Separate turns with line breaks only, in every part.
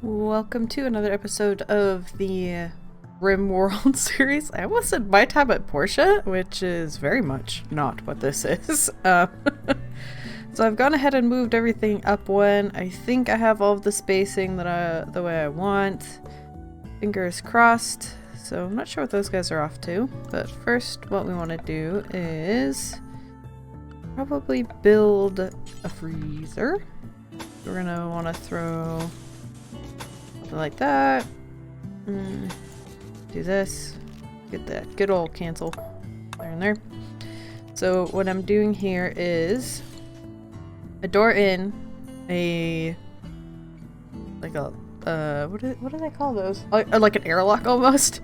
Welcome to another episode of the RimWorld series. I almost said My Time at Portia, which is very much not what this is. So I've gone ahead and moved everything up one. I think I have all of the spacing that the way I want. Fingers crossed. So I'm not sure what those guys are off to, but first what we want to do is probably build a freezer. We're gonna want to throw something like that. Do this. Get that good old cancel there and there. So what I'm doing here is a door in, what do they call those? Like an airlock almost.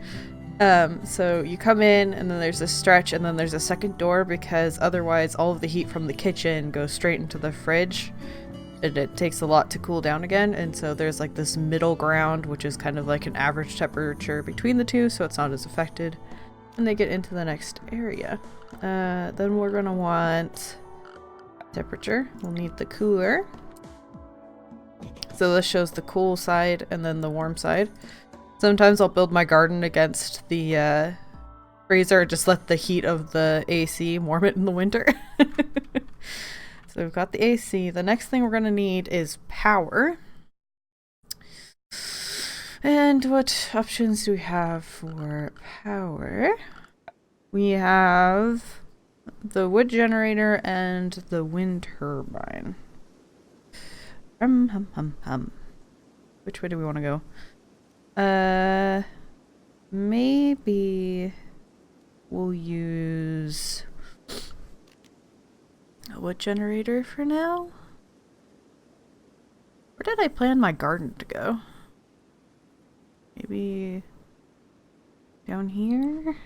So you come in and then there's a stretch and then there's a second door because otherwise all of the heat from the kitchen goes straight into the fridge. And it takes a lot to cool down again, and so there's like this middle ground which is kind of like an average temperature between the two, so it's not as affected, and they get into the next area. Then we're gonna want temperature. We'll need the cooler, so this shows the cool side and then the warm side. Sometimes I'll build my garden against the freezer, just let the heat of the AC warm it in the winter. So we've got the AC. The next thing we're going to need is power. And what options do we have for power? We have the wood generator and the wind turbine. Which way do we want to go? Maybe we'll use a wood generator for now. Where did I plan my garden to go? Maybe down here?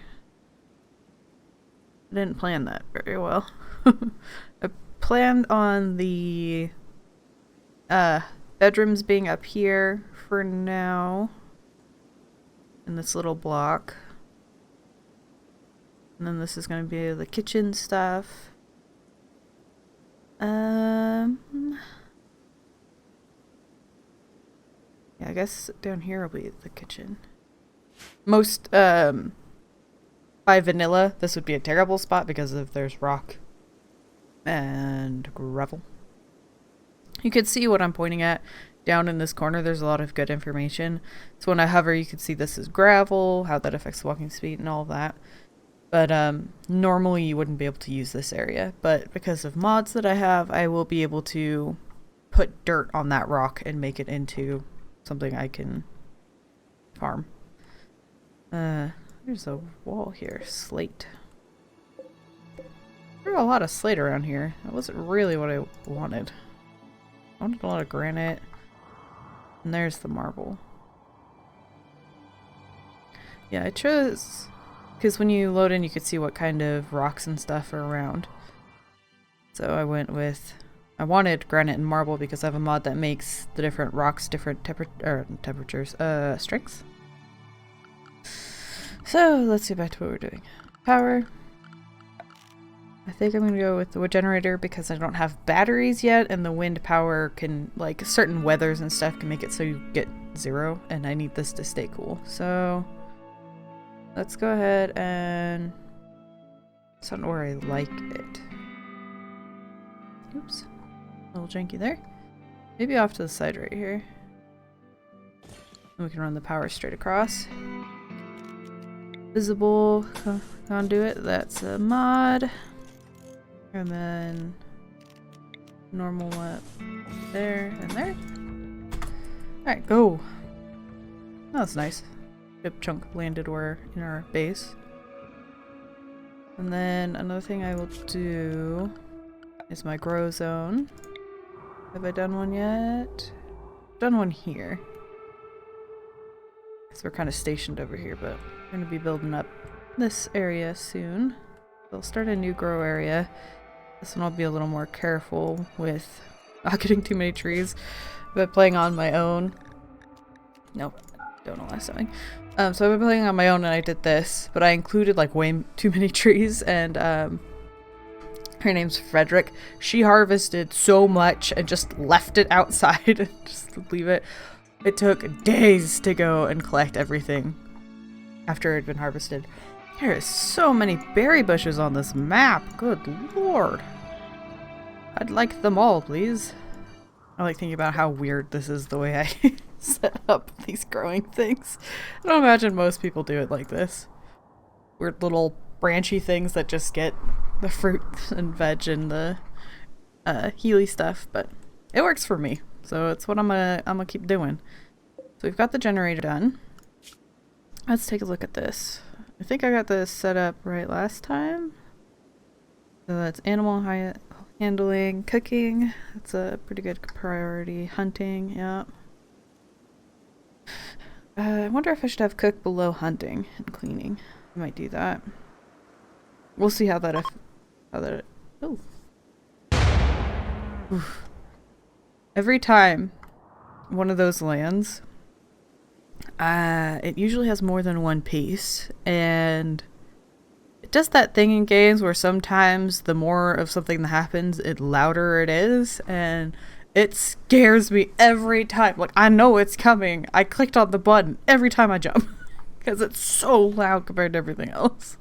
I didn't plan that very well. I planned on the bedrooms being up here for now in this little block. And then this is going to be the kitchen stuff. Yeah, I guess down here will be the kitchen. Most, by vanilla, this would be a terrible spot because if there's rock and gravel. You can see what I'm pointing at. Down in this corner, there's a lot of good information. So when I hover, you can see this is gravel, how that affects walking speed and all of that. But normally you wouldn't be able to use this area, but because of mods that I have, I will be able to put dirt on that rock and make it into something I can farm. There's a wall here, slate. There's a lot of slate around here. That wasn't really what I wanted. I wanted a lot of granite. And there's the marble. Yeah, I chose... because when you load in, you could see what kind of rocks and stuff are around. So I went with... I wanted granite and marble because I have a mod that makes the different rocks different temperatures. Strengths. So let's get back to what we're doing. Power. I think I'm going to go with the wood generator because I don't have batteries yet, and the wind power can, like, certain weathers and stuff can make it so you get 0, and I need this to stay cool. So... let's go ahead and... it's not where I like it. Oops. A little janky there. Maybe off to the side right here. And we can run the power straight across. Visible conduit, that's a mod. And then... normal one there and there. Alright, go! That was nice. Ship chunk landed in our base. And then another thing I will do is my grow zone. Have I done one yet? Done one here. Because we're kind of stationed over here, but we're going to be building up this area soon. I'll start a new grow area. This one I'll be a little more careful with not getting too many trees. But playing on my own. Nope. Don't know last time. So I've been playing on my own and I did this, but I included like way too many trees, and her name's Frederick. She harvested so much and just left it outside and just leave it. It took days to go and collect everything after it had been harvested. There is so many berry bushes on this map. Good lord. I'd like them all, please. I like thinking about how weird this is the way I set up these growing things. I don't imagine most people do it like this. Weird little branchy things that just get the fruit and veg and the healy stuff, but it works for me. So it's what I'm gonna keep doing. So we've got the generator done. Let's take a look at this. I think I got this set up right last time. So that's animal handling, cooking. That's a pretty good priority. Hunting, yeah. I wonder if I should have cook below hunting and cleaning. I might do that. We'll see how that oh. Oof. Every time one of those lands, it usually has more than one piece, and it does that thing in games where sometimes the more of something that happens, the louder it is, and it scares me every time. Like, I know it's coming. I clicked on the button every time I jump because it's so loud compared to everything else.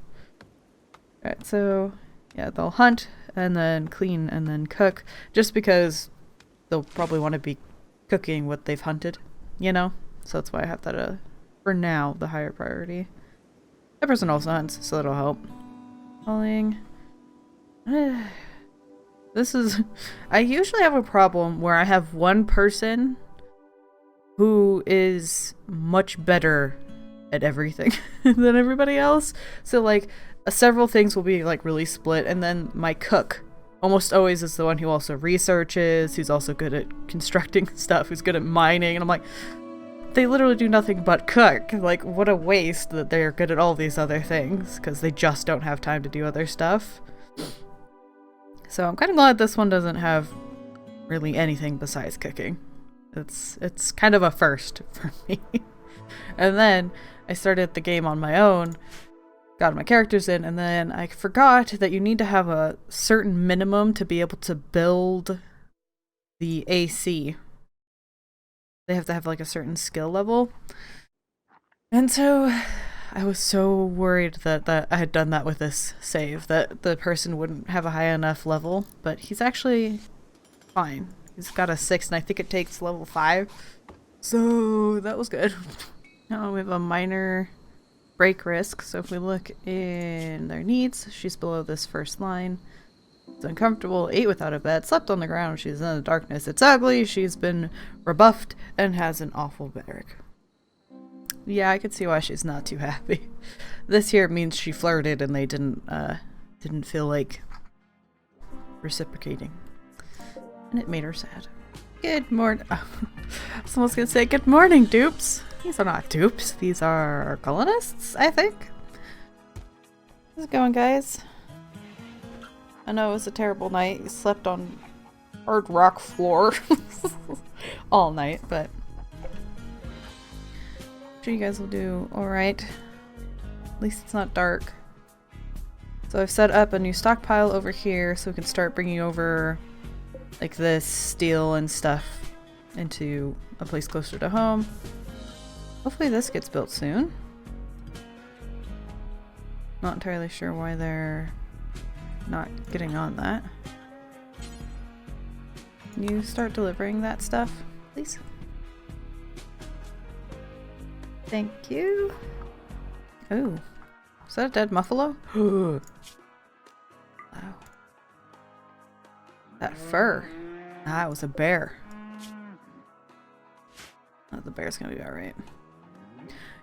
Alright, so yeah, they'll hunt and then clean and then cook, just because they'll probably want to be cooking what they've hunted, you know? So that's why I have that, for now, the higher priority. That person also hunts, so that'll help. Calling. This is... I usually have a problem where I have one person who is much better at everything than everybody else. So, like, several things will be, like, really split, and then my cook almost always is the one who also researches, who's also good at constructing stuff, who's good at mining, and I'm like, they literally do nothing but cook. Like, what a waste that they're good at all these other things, because they just don't have time to do other stuff. So I'm kind of glad this one doesn't have really anything besides cooking. It's kind of a first for me. And then I started the game on my own, got my characters in, and then I forgot that you need to have a certain minimum to be able to build the AC. They have to have like a certain skill level. And so I was so worried that I had done that with this save, that the person wouldn't have a high enough level, but he's actually fine. He's got a 6 and I think it takes level 5. So that was good. Now we have a minor break risk, so if we look in their needs, she's below this first line. It's uncomfortable, ate without a bed, slept on the ground, she's in the darkness, it's ugly, she's been rebuffed, and has an awful barrack. Yeah, I could see why she's not too happy. This here means she flirted and they didn't feel like reciprocating. And it made her sad. Good morning. Someone's gonna say, good morning, dupes. These are not dupes. These are colonists, I think. How's it going, guys? I know it was a terrible night. You slept on hard rock floor all night, but I'm sure you guys will do alright. At least it's not dark. So I've set up a new stockpile over here so we can start bringing over like this steel and stuff into a place closer to home. Hopefully this gets built soon. Not entirely sure why they're not getting on that. Can you start delivering that stuff, please? Thank you. Oh, is that a dead muffalo? Wow. That fur. Ah, it was a bear. Oh, the bear's gonna be alright.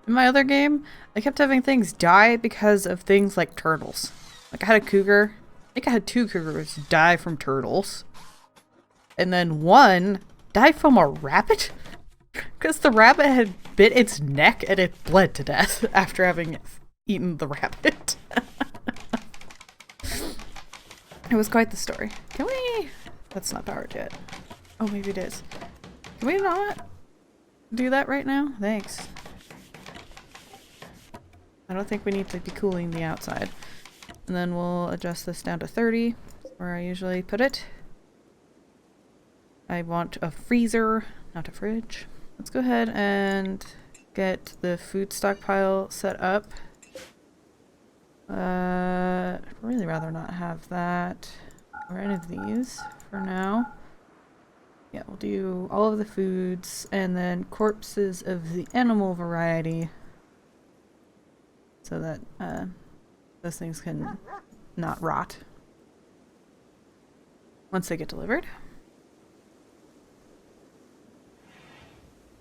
In my other game, I kept having things die because of things like turtles. Like I had a cougar. I think I had 2 cougars die from turtles. And then one died from a rabbit? Because the rabbit had bit its neck and it bled to death after having eaten the rabbit. It was quite the story. Can we... That's not powered yet. Oh, maybe it is. Can we not do that right now? Thanks. I don't think we need to be cooling the outside. And then we'll adjust this down to 30, where I usually put it. I want a freezer, not a fridge. let's go ahead and get the food stockpile set up. I'd really rather not have that or any of these for now. Yeah, we'll do all of the foods and then corpses of the animal variety so that those things can not rot once they get delivered.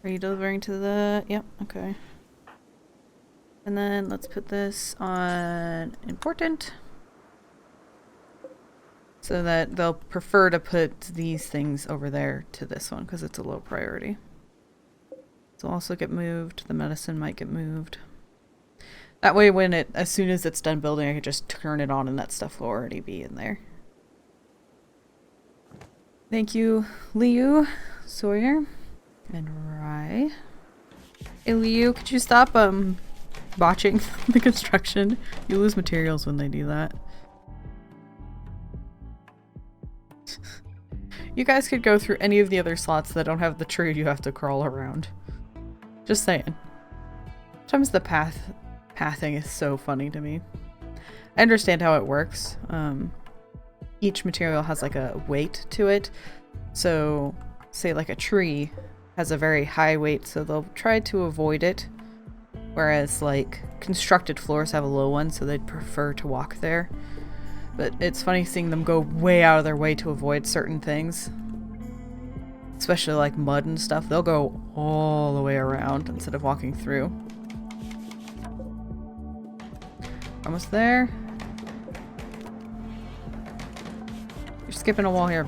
Are you delivering to the... Yep, okay. And then let's put this on important. So that they'll prefer to put these things over there to this one because it's a low priority. So also get moved. The medicine might get moved. That way when as soon as it's done building, I can just turn it on and that stuff will already be in there. Thank you, Liu, Sawyer, and Rye. Hey Liu, could you stop botching the construction? You lose materials when they do that. You guys could go through any of the other slots that don't have the tree you have to crawl around. Just saying. Sometimes the pathing is so funny to me. I understand how it works. Each material has like a weight to it. So, say like a tree has a very high weight, so they'll try to avoid it. Whereas like constructed floors have a low one, so they'd prefer to walk there. But it's funny seeing them go way out of their way to avoid certain things. Especially like mud and stuff. They'll go all the way around instead of walking through. Almost there. You're skipping a wall here.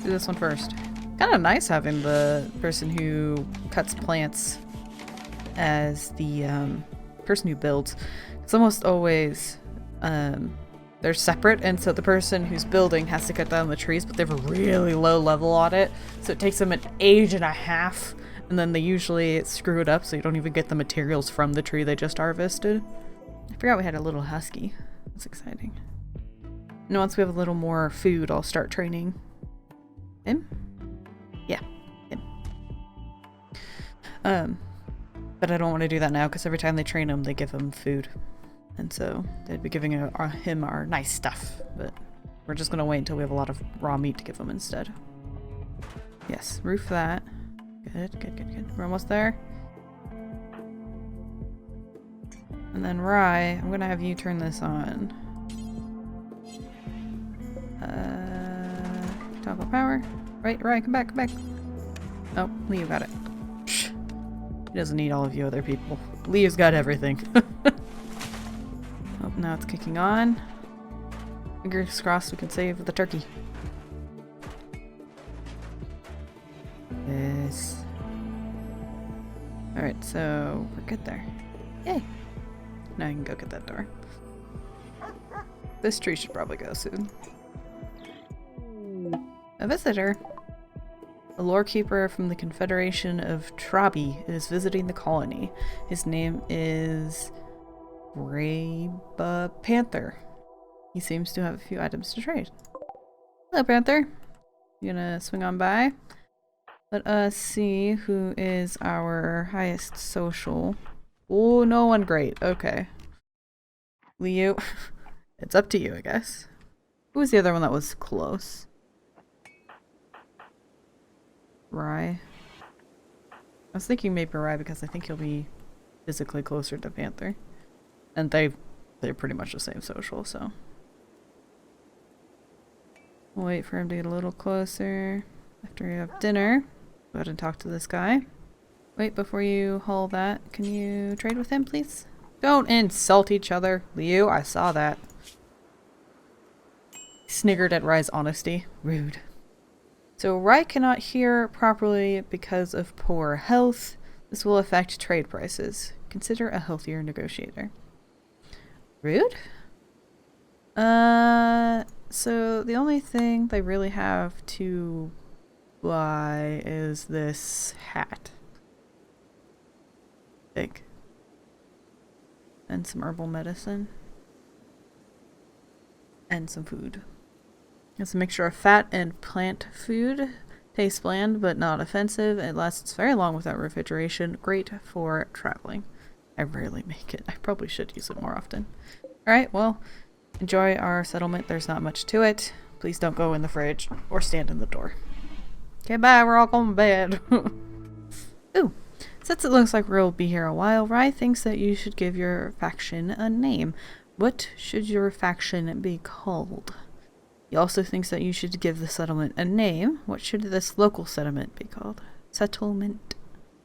Do this one first. Kind of nice having the person who cuts plants as the person who builds. It's almost always... they're separate, and so the person who's building has to cut down the trees, but they have a really low level on it, so it takes them an age and a half, and then they usually screw it up so you don't even get the materials from the tree they just harvested. I forgot we had a little husky. That's exciting. And once we have a little more food, I'll start training him. Yeah, him. But I don't want to do that now, because every time they train him, they give him food. And so they'd be giving him our nice stuff, but we're just going to wait until we have a lot of raw meat to give him instead. Yes, roof that. Good, good, good, good. We're almost there. And then Rye, I'm going to have you turn this on. Toggle power. Right, Rye, come back, come back. Oh, Leo got it. Psh. He doesn't need all of you other people. Leo's got everything. Oh, now it's kicking on. Fingers crossed we can save the turkey. Yes. Alright, so we're good there. Yay! Now you can go get that door. This tree should probably go soon. A visitor. A lore keeper from the Confederation of Trabi is visiting the colony. His name is... Braba Panther. He seems to have a few items to trade. Hello, Panther. You gonna swing on by? Let us see who is our highest social. Oh, no one great. Okay. Leo. It's up to you, I guess. Who was the other one that was close? Rye. I was thinking maybe Rye because I think he'll be physically closer to Panther. And they're pretty much the same social, so. We'll wait for him to get a little closer. After we have dinner, go ahead and talk to this guy. Wait, before you haul that, can you trade with him, please? Don't insult each other, Liu. I saw that. Sniggered at Rye's honesty. Rude. So Rye cannot hear properly because of poor health. This will affect trade prices. Consider a healthier negotiator. Rude? So the only thing they really have to buy is this hat. I think. And some herbal medicine. And some food. It's a mixture of fat and plant food Tastes bland, but not offensive. It lasts very long without refrigeration. Great for traveling. I rarely make it. I probably should use it more often. Alright, well, enjoy our settlement. There's not much to it. Please don't go in the fridge or stand in the door. Okay, bye. We're all going to bed. Ooh. Since it looks like we'll be here a while, Rye thinks that you should give your faction a name. What should your faction be called? He also thinks that you should give the settlement a name. What should this local settlement be called? Settlement.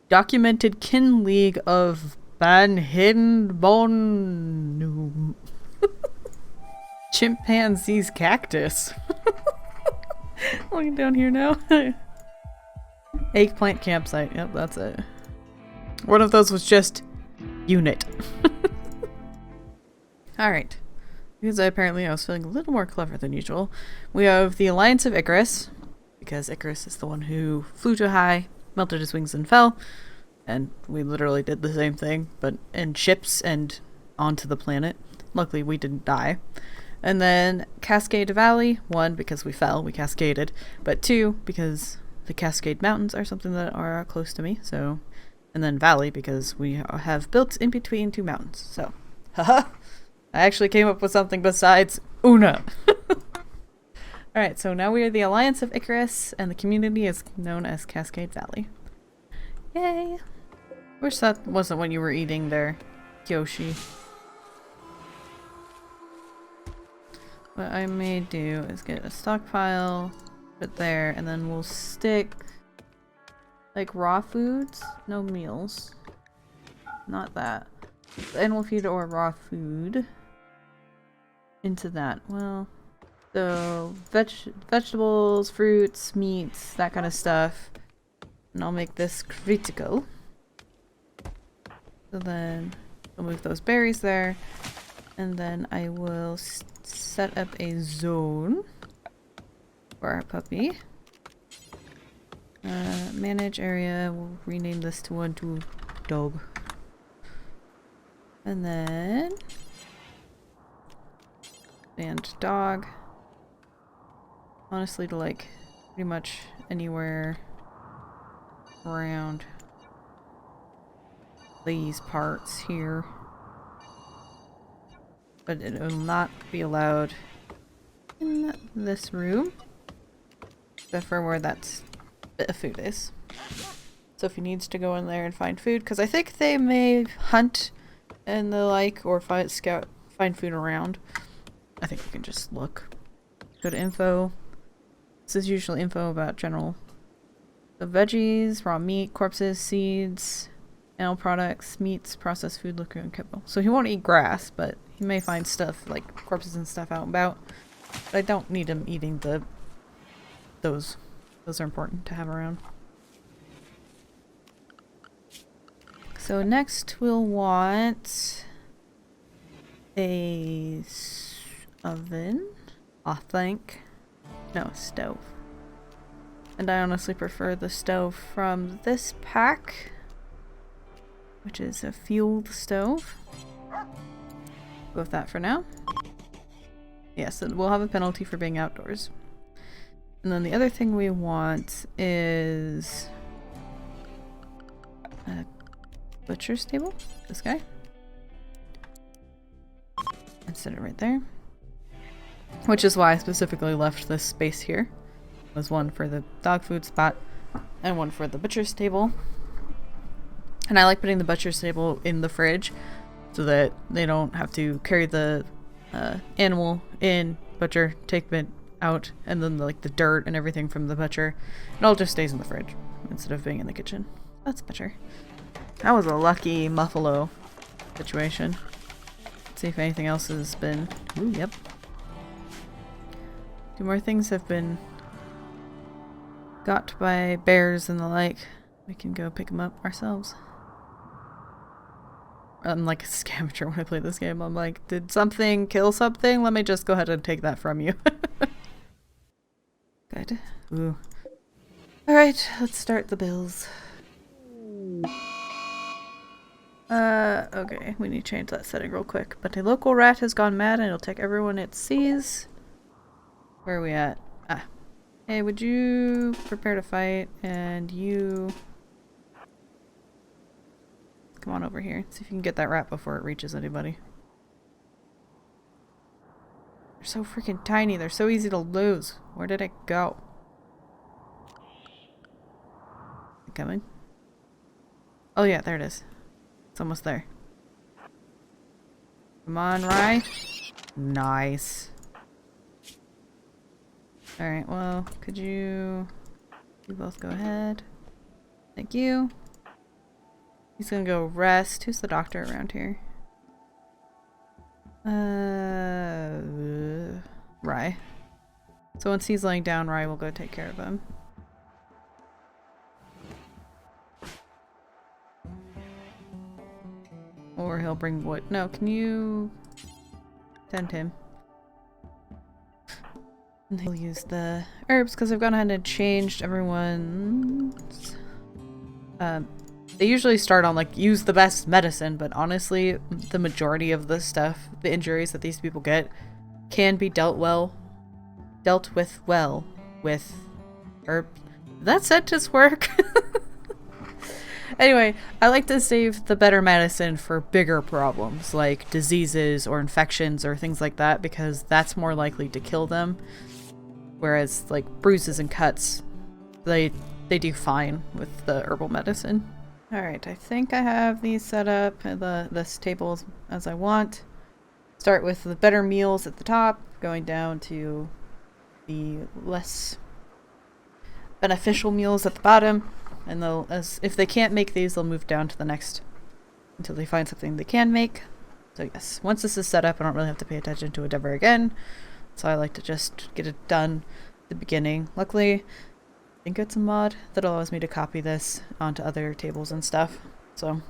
Documented Kin League of Banhidden Chimpanzee's Cactus. Looking down here now. Eggplant campsite. Yep, that's it. One of those was just unit. Alright. Because apparently I was feeling a little more clever than usual. We have the Alliance of Icarus. Because Icarus is the one who flew too high, melted his wings and fell. And we literally did the same thing, but in ships and onto the planet. Luckily we didn't die. And then Cascade Valley. 1, because we fell, we cascaded. But 2, because the Cascade Mountains are something that are close to me. So, and then Valley, because we have built in between 2 mountains. So, haha! I actually came up with something besides Una. Alright, so now we are the Alliance of Icarus, and the community is known as Cascade Valley. Yay! Wish that wasn't what you were eating there, Kyoshi. What I may do is get a stockpile, put it there, and then we'll stick like raw foods, no meals. Not that. Animal feed or raw food into that. Well, so vegetables, fruits, meats, that kind of stuff. And I'll make this critical. So then I'll move those berries there. And then I will set up a zone for our puppy. Manage area. We'll rename this to 1 to dog. And then and dog. Honestly, to like pretty much anywhere around these parts here. But it will not be allowed in this room. Except for where that bit of food is. So if he needs to go in there and find food, because I think they may hunt and the like, or find food around. I think we can just look. Go to info. This is usually info about general. The veggies, raw meat, corpses, seeds, animal products, meats, processed food, liquor, and kibble. So he won't eat grass, but he may find stuff like corpses and stuff out and about. But I don't need him eating those. Those are important to have around. So next we'll want a oven, I think. No, stove. And I honestly prefer the stove from this pack, which is a fueled stove. Go with that for now. Yes, we'll have a penalty for being outdoors. And then the other thing we want is a butcher's table. This guy. And set it right there. Which is why I specifically left this space here. There's one for the dog food spot and one for the butcher's table. And I like putting the butcher's table in the fridge so that they don't have to carry the animal in, butcher, take it out, and then like the dirt and everything from the butcher. It all just stays in the fridge instead of being in the kitchen. That's better. That was a lucky Muffalo situation. Let's see if anything else has been... Ooh, yep. 2 more things have been got by bears and the like. We can go pick them up ourselves. I'm like a scavenger when I play this game. I'm like, did something kill something? Let me just go ahead and take that from you. Good. Ooh. Alright, let's start the bills. Okay, we need to change that setting real quick. But a local rat has gone mad and it'll take everyone it sees. Where are we at? Ah. Hey, would you prepare to fight? And you... come on over here. See if you can get that rat before it reaches anybody. They're so freaking tiny. They're so easy to lose. Where did it go? Coming? Oh yeah, there it is. It's almost there. Come on, Rye. Nice. Alright, well, could you both go ahead? Thank you. He's gonna go rest. Who's the doctor around here? Rye. So once he's laying down, Rye will go take care of him. Or he'll bring wood. No, can you tend him? And he'll use the herbs because I've gone ahead and changed everyone's. They usually start on like use the best medicine, but honestly, the majority of the stuff, the injuries that these people get, can be dealt with well with herbs. Did that sentence work? Anyway, I like to save the better medicine for bigger problems like diseases or infections or things like that because that's more likely to kill them. Whereas like bruises and cuts, they do fine with the herbal medicine. Alright, I think I have these set up, this table as I want. Start with the better meals at the top, going down to the less beneficial meals at the bottom. And they'll, if they can't make these, they'll move down to the next until they find something they can make. So yes, once this is set up, I don't really have to pay attention to it ever again. So I like to just get it done at the beginning. Luckily, I think it's a mod that allows me to copy this onto other tables and stuff. So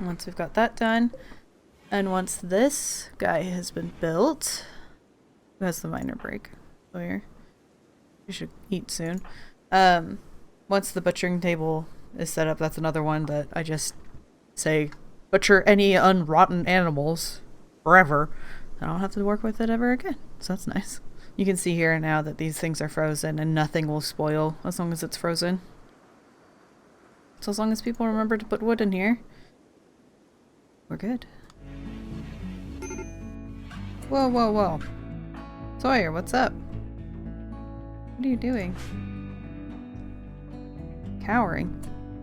once we've got that done, and once this guy has been built, who has the minor break? Oh, here. You should eat soon. Once the butchering table is set up, that's another one that I just say, butcher any unrotten animals forever. I don't have to work with it ever again. So that's nice. You can see here now that these things are frozen and nothing will spoil as long as it's frozen. So as long as people remember to put wood in here, we're good. Whoa, whoa, whoa. Sawyer, what's up? What are you doing? Cowering.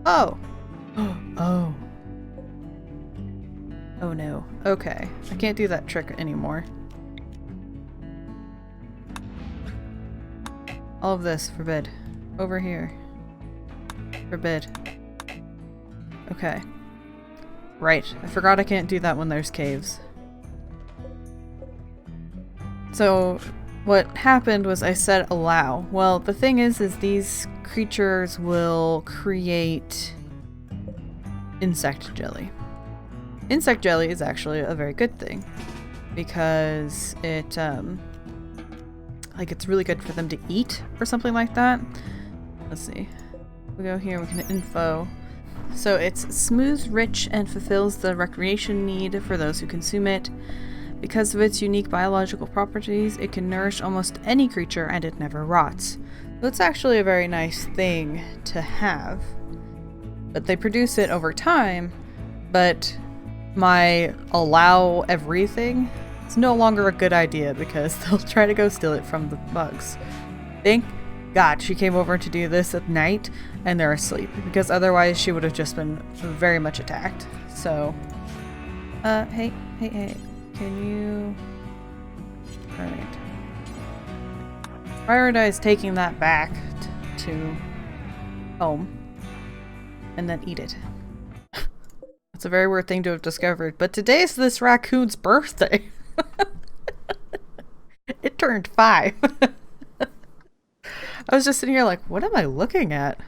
Oh! Oh. Oh no. Okay. I can't do that trick anymore. All of this, forbid. Over here. Forbid. Okay. Right. I forgot I can't do that when there's caves. So, what happened was I said allow. Well, the thing is these creatures will create insect jelly. Insect jelly is actually a very good thing because it, like it's really good for them to eat or something like that. Let's see. We go here, we can info. So it's smooth, rich, and fulfills the recreation need for those who consume it. Because of its unique biological properties, it can nourish almost any creature and it never rots. So it's actually a very nice thing to have. But they produce it over time, but my allow everything is no longer a good idea because they'll try to go steal it from the bugs. Thank God she came over to do this at night and they're asleep because otherwise she would have just been very much attacked. So, hey. Can you... Alright. Prioritize taking that back to home. And then eat it. That's a very weird thing to have discovered. But today's this raccoon's birthday. It turned 5. I was just sitting here like, what am I looking at?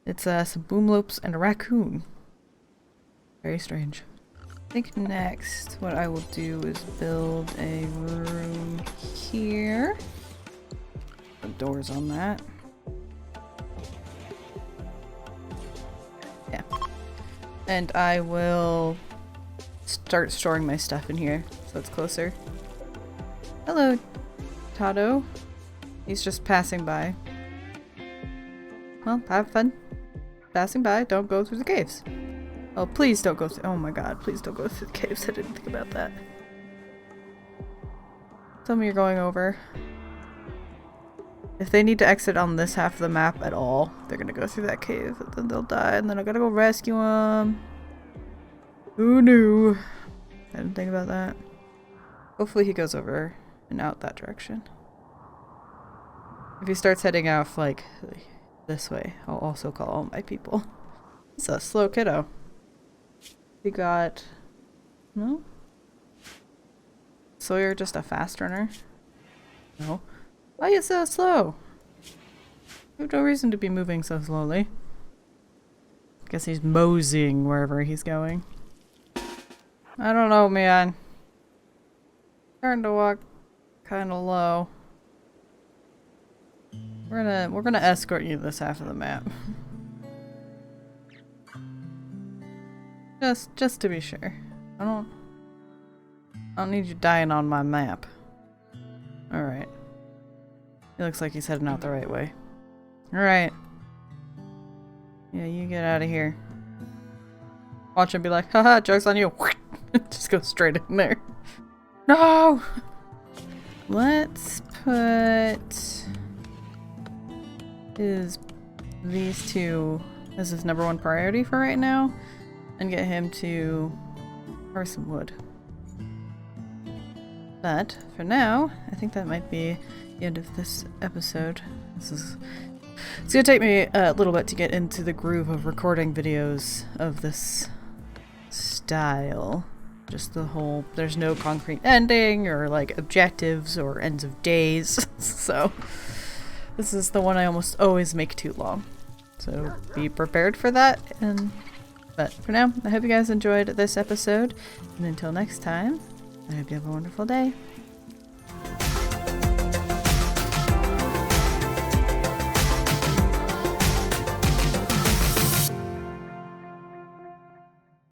It's some boomloops and a raccoon. Very strange. I think next what I will do is build a room here. The doors on that. Yeah. And I will start storing my stuff in here so it's closer. Hello, Tado. He's just passing by. Well, have fun passing by. Don't go through the caves. Oh, please don't go through. Oh my god, please don't go through the caves. I didn't think about that. Tell me you're going over. If they need to exit on this half of the map at all, they're gonna go through that cave, and then they'll die, and then I gotta go rescue them. Who knew? I didn't think about that. Hopefully he goes over and out that direction. If he starts heading off, like, this way, I'll also call all my people. It's a slow kiddo. We got... No? Sawyer just a fast runner? No. Why are you so slow? You have no reason to be moving so slowly. Guess he's moseying wherever he's going. I don't know, man. Starting to walk kind of low. We're gonna escort you this half of the map. Just to be sure. I don't need you dying on my map. Alright. He looks like he's heading out the right way. Alright. Yeah, you get out of here. Watch him be like, haha, joke's on you. Just go straight in there. No! Let's put these two as his #1 priority for right now, and get him to harvest some wood. But for now, I think that might be the end of this episode. It's gonna take me a little bit to get into the groove of recording videos of this style. Just the whole, there's no concrete ending or like objectives or ends of days. So this is the one I almost always make too long. So be prepared for that. But for now, I hope you guys enjoyed this episode. And until next time, I hope you have a wonderful day.